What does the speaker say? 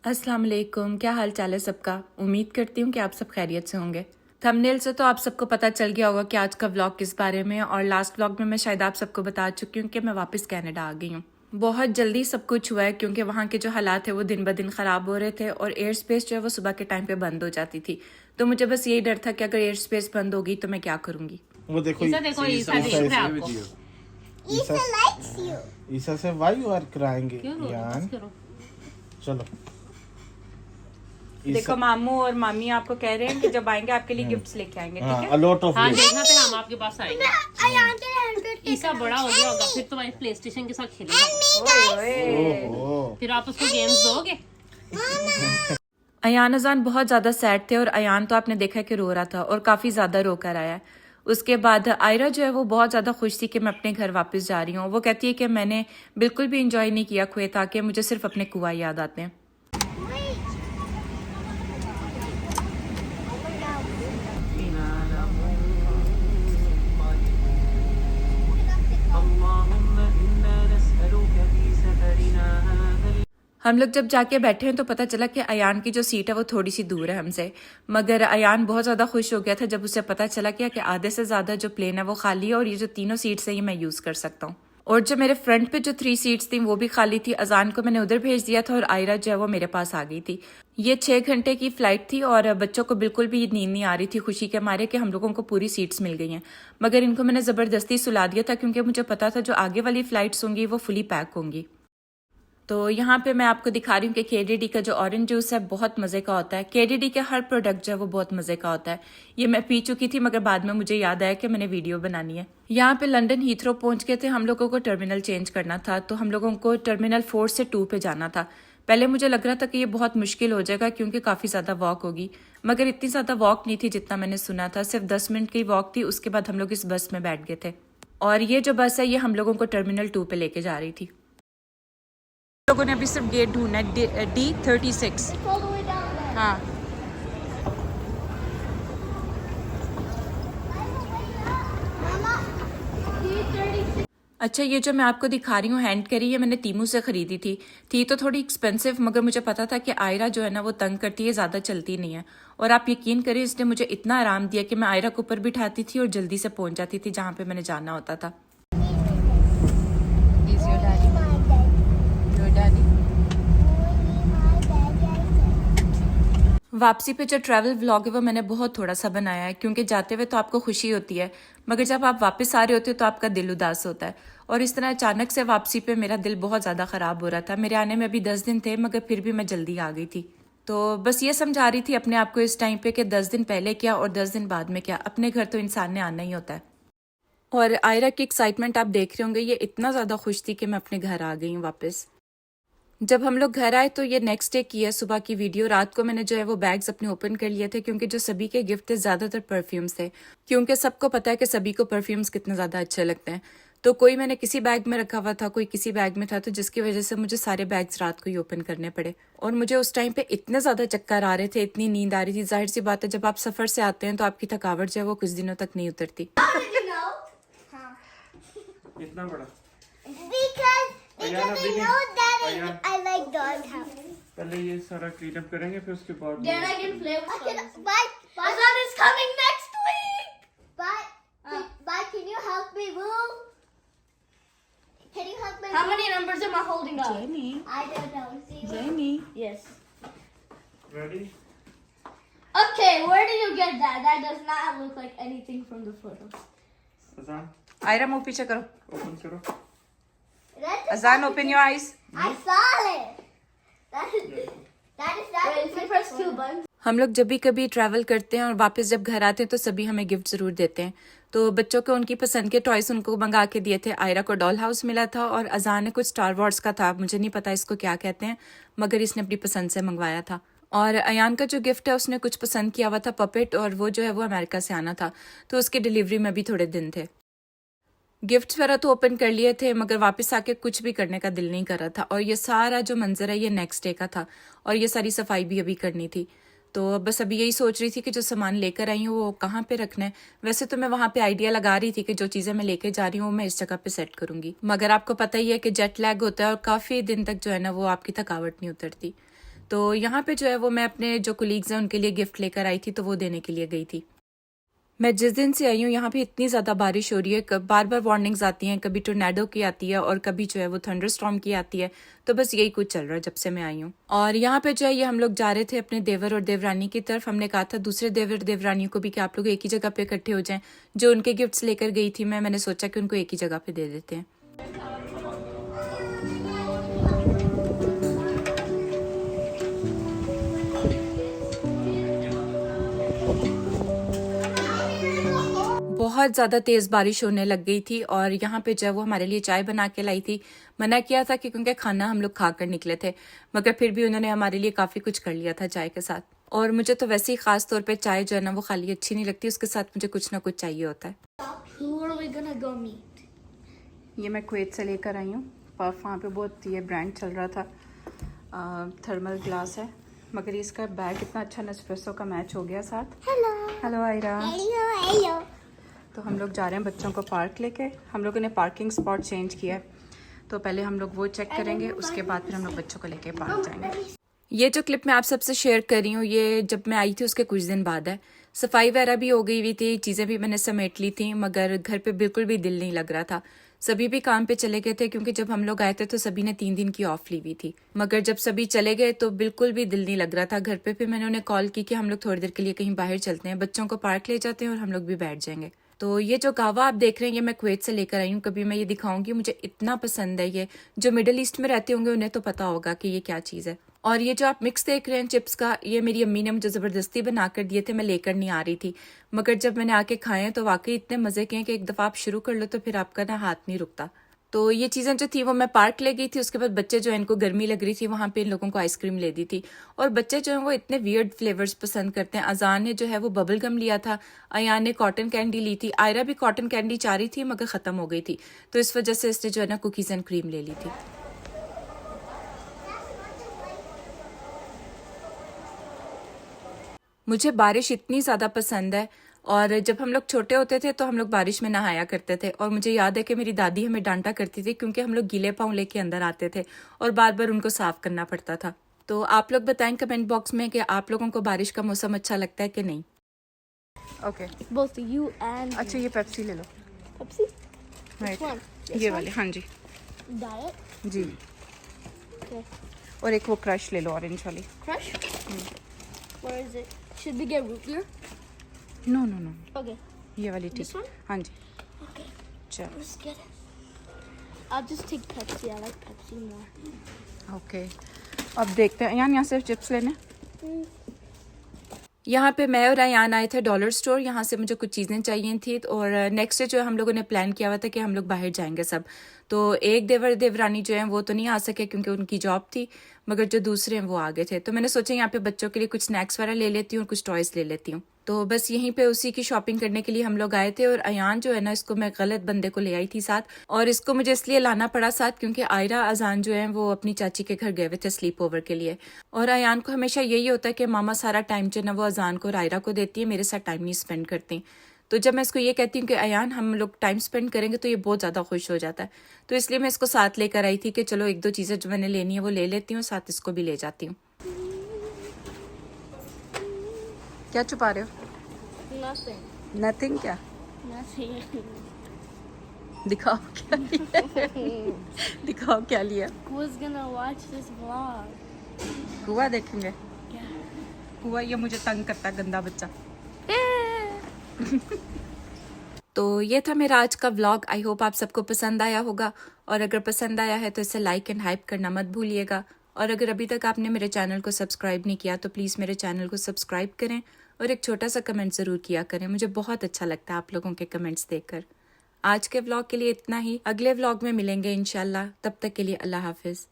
अस्सलाम वालेकुम, क्या हाल चाल है सबका। उम्मीद करती हूँ कि आप सब खैरियत से होंगे। थंबनेल से तो आप सबको पता चल गया होगा कि आज का व्लॉग किस बारे में है, और लास्ट व्लॉग में मैं शायद आप सबको बता चुकी हूँ कि मैं वापस कनाडा आ गई हूँ। बहुत जल्दी सब कुछ हुआ है क्योंकि वहाँ के जो हालात है वो दिन ब दिन ख़राब हो रहे थे और एयर स्पेस जो है वो सुबह के टाइम पे बंद हो जाती थी। तो मुझे बस यही डर था कि अगर एयर स्पेस बंद होगी तो मैं क्या करूँगी। वो देखो ईसा देख रहा है आपको। ईसा likes you. ईसा से व्हाई यू आर क्राइंग क्यों रो रहे हो? यान बस करो। चलो देखो मामू और मामी आपको कह रहे हैं कि जब आएंगे आपके लिए गिफ्ट्स लेके आएंगे, ठीक है। अ लॉट ऑफ हाँ देखना फिर हम आपके पास आएंगे। Ayan, get ईसा बड़ा हो गया होगा फिर तुम्हारे प्ले स्टेशन के साथ खेलेगा। ओहो फिर आप उसको गेम्स दोगे। अयान अजान बहुत ज़्यादा सैड थे और अयान तो आपने देखा कि रो रहा था और काफ़ी ज़्यादा रो कर आया है। उसके बाद आयरा जो है वो बहुत ज़्यादा खुश थी कि मैं अपने घर वापस जा रही हूँ। वो कहती है कि मैंने बिल्कुल भी इंजॉय नहीं किया कुवैत आके, मुझे सिर्फ अपने कुआ याद आते हैं। हम लोग जब जाके बैठे हैं तो पता चला कि अयान की जो सीट है वो थोड़ी सी दूर है हमसे, मगर अयान बहुत ज़्यादा खुश हो गया था जब उसे पता चला कि आधे से ज़्यादा जो प्लेन है वो खाली है और ये जो तीनों सीट्स है ये मैं यूज़ कर सकता हूँ। और जो मेरे फ्रंट पे जो 3 सीट्स थी वो भी खाली थी। अजान को मैंने उधर भेज दिया था और आयरा जो है वो मेरे पास आ गई थी। ये 6 घंटे की फ्लाइट थी और बच्चों को बिल्कुल भी नींद नहीं आ रही थी खुशी के मारे कि हम लोगों को पूरी सीट्स मिल गई हैं, मगर इनको मैंने ज़बरदस्ती सुला दिया था क्योंकि मुझे पता था जो आगे वाली फ़्लाइट्स होंगी वो फुली पैक होंगी। तो यहाँ पे मैं आपको दिखा रही हूँ कि केडीडी का जो ऑरेंज जूस है बहुत मज़े का होता है। केडीडी के हर प्रोडक्ट जो है वो बहुत मज़े का होता है। ये मैं पी चुकी थी मगर बाद में मुझे याद आया कि मैंने वीडियो बनानी है। यहाँ पे लंदन हीथ्रो पहुँच गए थे, हम लोगों को टर्मिनल चेंज करना था तो हम लोगों को टर्मिनल 4 से 2 पे जाना था। पहले मुझे लग रहा था कि ये बहुत मुश्किल हो जाएगा क्योंकि काफ़ी ज़्यादा वॉक होगी, मगर इतनी ज़्यादा वॉक नहीं थी जितना मैंने सुना था। सिर्फ 10 मिनट की वॉक थी। उसके बाद हम लोग इस बस में बैठ गए थे और ये जो बस है ये हम लोगों को टर्मिनल 2 पे लेके जा रही थी। लोगों ने अभी सिर्फ गेट ढूंढना है, D36। It's all the way down there. हाँ Mama, D36. अच्छा, ये जो मैं आपको दिखा रही हूँ हैंड कैरी, ये मैंने तीमू से खरीदी थी तो थोड़ी एक्सपेंसिव, मगर मुझे पता था कि आयरा जो है ना वो तंग करती है, ज़्यादा चलती नहीं है। और आप यकीन करें इसने मुझे इतना आराम दिया कि मैं आयरा को ऊपर बिठाती थी और जल्दी से पहुंच जाती थी जहाँ पे मैंने जाना होता था। वापसी पे जो ट्रैवल व्लॉग है वो मैंने बहुत थोड़ा सा बनाया है क्योंकि जाते हुए तो आपको खुशी होती है मगर जब आप वापस आ रहे होते हो तो आपका दिल उदास होता है। और इस तरह अचानक से वापसी पे मेरा दिल बहुत ज़्यादा ख़राब हो रहा था। मेरे आने में अभी 10 दिन थे मगर फिर भी मैं जल्दी आ गई थी। तो बस ये समझा रही थी अपने आप को इस टाइम पे कि 10 दिन पहले क्या और 10 दिन बाद में क्या, अपने घर तो इंसान ने आना ही होता है। और आयरा की एक्साइटमेंट आप देख रहे होंगे, ये इतना ज़्यादा खुश थी कि मैं अपने घर आ गई हूँ वापस। जब हम लोग घर आए तो ये नेक्स्ट डे की है, सुबह की वीडियो। रात को मैंने जो है वो बैग्स अपने ओपन कर लिए थे क्योंकि जो सभी के गिफ्ट थे ज़्यादातर परफ्यूम्स थे, क्योंकि सबको पता है कि सभी को परफ्यूम्स कितने ज़्यादा अच्छे लगते हैं। तो कोई मैंने किसी बैग में रखा हुआ था, कोई किसी बैग में था, तो जिसकी वजह से मुझे सारे बैग्स रात को ही ओपन करने पड़े। और मुझे उस टाइम पे इतने ज़्यादा चक्कर आ रहे थे, इतनी नींद आ रही थी। जाहिर सी बात है जब आप सफ़र से आते हैं तो आपकी थकावट जो है वो कुछ दिनों तक नहीं उतरती। इतना बड़ा Because I know that I like dog house. पहले ये सारा क्लीन अप करेंगे फिर उसके बाद Then I can play with But Azan is coming next week. But can you help me move? Can you help me? How many numbers am I holding up? I don't know. See? Yes. Ready Okay, where did you get that? That does not look like anything from the photos. अजान आयरा मुंह पीछे करो। Open करो। That's अजान open your eyes. I saw it. That is Wait, if you press two buttons. हम लोग जब भी कभी ट्रैवल करते हैं और वापस जब घर आते हैं तो सभी हमें गिफ्ट ज़रूर देते हैं। तो बच्चों को उनकी पसंद के टॉयस उनको मंगा के दिए थे। आयरा को डॉल हाउस मिला था और अजान ने कुछ स्टार वॉर्स का था, मुझे नहीं पता इसको क्या कहते हैं, मगर इसने अपनी पसंद से मंगवाया था। और अयान का जो गिफ्ट है उसने कुछ पसंद किया हुआ था पपेट, और वो जो है वो अमेरिका से आना था तो उसकी डिलीवरी में भी थोड़े दिन थे। गिफ्ट्स वगैरह तो ओपन कर लिए थे मगर वापस आके कुछ भी करने का दिल नहीं कर रहा था। और ये सारा जो मंजर है ये नेक्स्ट डे का था और ये सारी सफाई भी अभी करनी थी। तो बस अभी यही सोच रही थी कि जो सामान लेकर आई हूँ वो कहाँ पे रखना है। वैसे तो मैं वहाँ पे आइडिया लगा रही थी कि जो चीज़ें मैं लेके जा रही हूँ मैं इस जगह पे सेट करूँगी, मगर आपको पता ही है कि जेट लैग होता है और काफ़ी दिन तक जो है ना वो आपकी थकावट नहीं उतरती। तो यहाँ पे जो है वो मैं अपने जो कोलीग्स हैं उनके लिए गिफ्ट लेकर आई थी, तो वो देने के लिए गई थी। मैं जिस दिन से आई हूँ यहाँ पे इतनी ज़्यादा बारिश हो रही है, बार बार वार्निंग्स आती हैं, कभी टोर्नेडो की आती है और कभी जो है वो थंडरस्टॉर्म की आती है। तो बस यही कुछ चल रहा है जब से मैं आई हूँ। और यहाँ पे जो है ये हम लोग जा रहे थे अपने देवर और देवरानी की तरफ। हमने कहा था दूसरे देवर देवरानियों को भी कि आप लोग एक ही जगह पे इकट्ठे हो जाएं। जो उनके गिफ्ट्स लेकर गई थी मैंने सोचा कि उनको एक ही जगह पे दे देते हैं। बहुत ज़्यादा तेज़ बारिश होने लग गई थी और यहाँ पे जो है वो हमारे लिए चाय बना के लाई थी। मना किया था कि क्योंकि खाना हम लोग खा कर निकले थे, मगर फिर भी उन्होंने हमारे लिए काफ़ी कुछ कर लिया था चाय के साथ। और मुझे तो वैसे ही ख़ास तौर पे चाय जो है ना वो खाली अच्छी नहीं लगती, उसके साथ मुझे कुछ ना कुछ चाहिए होता है। Who are we gonna go meet? ये मैं कुवैत से लेकर आई हूँ पर्फ। वहाँ पे बहुत ये ब्रांड चल रहा था। थर्मल ग्लास है, मगर इसका बैग इतना अच्छा नेस्प्रेसो का मैच हो गया साथ। हेलो आयरा। Hello. तो हम लोग जा रहे हैं बच्चों को पार्क लेके। हम लोगों ने पार्किंग स्पॉट चेंज किया है, तो पहले हम लोग वो चेक करेंगे, उसके बाद फिर हम लोग बच्चों को लेके पार्क जाएंगे। ये जो क्लिप मैं आप सबसे शेयर कर रही हूँ ये जब मैं आई थी उसके कुछ दिन बाद है। सफाई वगैरह भी हो गई हुई थी, चीज़ें भी मैंने समेट ली थी, मगर घर पे बिल्कुल भी दिल नहीं लग रहा था। सभी भी काम पे चले गए थे क्योंकि जब हम लोग आए थे तो सभी ने 3 दिन की ऑफ ली हुई थी, मगर जब सभी चले गए तो बिल्कुल भी दिल नहीं लग रहा था घर पे। फिर मैंने उन्हें कॉल की कि हम लोग थोड़ी देर के लिए कहीं बाहर चलते हैं, बच्चों को पार्क ले जाते हैं और हम लोग भी बैठ जाएंगे। तो ये जो गावा आप देख रहे हैं ये मैं कुवैत से लेकर आई हूँ। कभी मैं ये दिखाऊंगी, मुझे इतना पसंद है। ये जो मिडिल ईस्ट में रहते होंगे उन्हें तो पता होगा कि ये क्या चीज़ है। और ये जो आप मिक्स देख रहे हैं चिप्स का, ये मेरी अम्मी ने मुझे ज़बरदस्ती बना कर दिए थे, मैं लेकर नहीं आ रही थी, मगर जब मैंने आके खाए हैं तो वाकई इतने मज़े के हैं कि एक दफ़ा आप शुरू कर लो तो फिर आपका ना हाथ नहीं रुकता। तो ये चीज़ें जो थी वो मैं पार्क ले गई थी। उसके बाद बच्चे जो है इनको गर्मी लग रही थी, वहाँ पे इन लोगों को आइसक्रीम ले दी थी। और बच्चे जो हैं वो इतने वियर्ड फ्लेवर्स पसंद करते हैं। अजान ने जो है वो बबल गम लिया था, अयान ने कॉटन कैंडी ली थी, आयरा भी कॉटन कैंडी चाह रही थी मगर ख़त्म हो गई थी, तो इस वजह से इसने जो है ना कुकीज़ एंड क्रीम ले ली थी। मुझे बारिश इतनी ज़्यादा पसंद है, और जब हम लोग छोटे होते थे तो हम लोग बारिश में नहाया करते थे। और मुझे याद है कि मेरी दादी हमें डांटा करती थी क्योंकि हम लोग गीले पाँव लेके अंदर आते थे और बार बार उनको साफ करना पड़ता था। तो आप लोग बताएं कमेंट बॉक्स में कि आप लोगों को बारिश का मौसम अच्छा लगता है कि नहीं। ओके, Both you and अच्छा ये पेप्सी ले लो। Pepsi. Right, one? ये वाले, हाँ जी Diet. जी। Okay. और एक वो क्रश ले लो ऑरेंज वाली। Crush. Where is it? Should we get root beer? No no no, Okay. ये वाली ठीक। This one? हाँ जी Okay. चलो। Let's get it. I'll just take Pepsi. I like Pepsi more. Okay, अब देखते हैं। यहाँ से चिप्स लेने। यहाँ पे मैं और अयान आए थे डॉलर स्टोर, यहाँ से मुझे कुछ चीज़ें चाहिए थी। और नेक्स्ट डे जो है हम लोगों ने प्लान किया हुआ था कि हम लोग बाहर जाएंगे सब। तो एक देवर देवरानी जो है वो तो नहीं आ सके क्योंकि उनकी जॉब थी, मगर जो दूसरे हैं वो आ गए थे। तो मैंने सोचा यहाँ पे बच्चों के लिए कुछ स्नैक्स वगैरह ले लेती हूँ और कुछ टॉयज़ ले लेती हूँ। तो बस यहीं पे उसी की शॉपिंग करने के लिए हम लोग आए थे। और अयान जो है ना, इसको मैं गलत बंदे को ले आई थी साथ, और इसको मुझे इसलिए लाना पड़ा साथ क्योंकि आयरा अजान जो है वो अपनी चाची के घर गए हुए थे स्लीप ओवर के लिए। और अयान को हमेशा यही होता है कि मामा सारा टाइम जो है ना वो अजान को और आयरा को देती है, मेरे साथ टाइम नहीं स्पेंड करती। तो जब मैं इसको ये कहती हूँ कि अयान हम लोग टाइम स्पेंड करेंगे तो ये बहुत ज़्यादा खुश हो जाता है। तो इसलिए मैं इसको साथ लेकर आई थी कि चलो एक दो चीज़ें जो मैंने लेनी है वो ले लेती हूँ, साथ इसको भी ले जाती हूँ। क्या छुपा रहे हो? Nothing. नथिंग। क्या Nothing. दिखाओ क्या लिया? दिखाओ क्या लिया। Who's gonna watch this vlog? हुआ देखेंगे। Yeah. हुआ ये मुझे तंग करता है, गंदा बच्चा। तो ये था मेरा आज का व्लॉग। आई होप आप सबको पसंद आया होगा, और अगर पसंद आया है तो इसे लाइक एंड हाइप करना मत भूलिएगा। और अगर अभी तक आपने मेरे चैनल को सब्सक्राइब नहीं किया तो प्लीज़ मेरे चैनल को सब्सक्राइब करें और एक छोटा सा कमेंट ज़रूर किया करें, मुझे बहुत अच्छा लगता है आप लोगों के कमेंट्स देखकर। आज के व्लॉग के लिए इतना ही, अगले व्लॉग में मिलेंगे इंशाल्लाह। तब तक के लिए अल्लाह हाफिज़।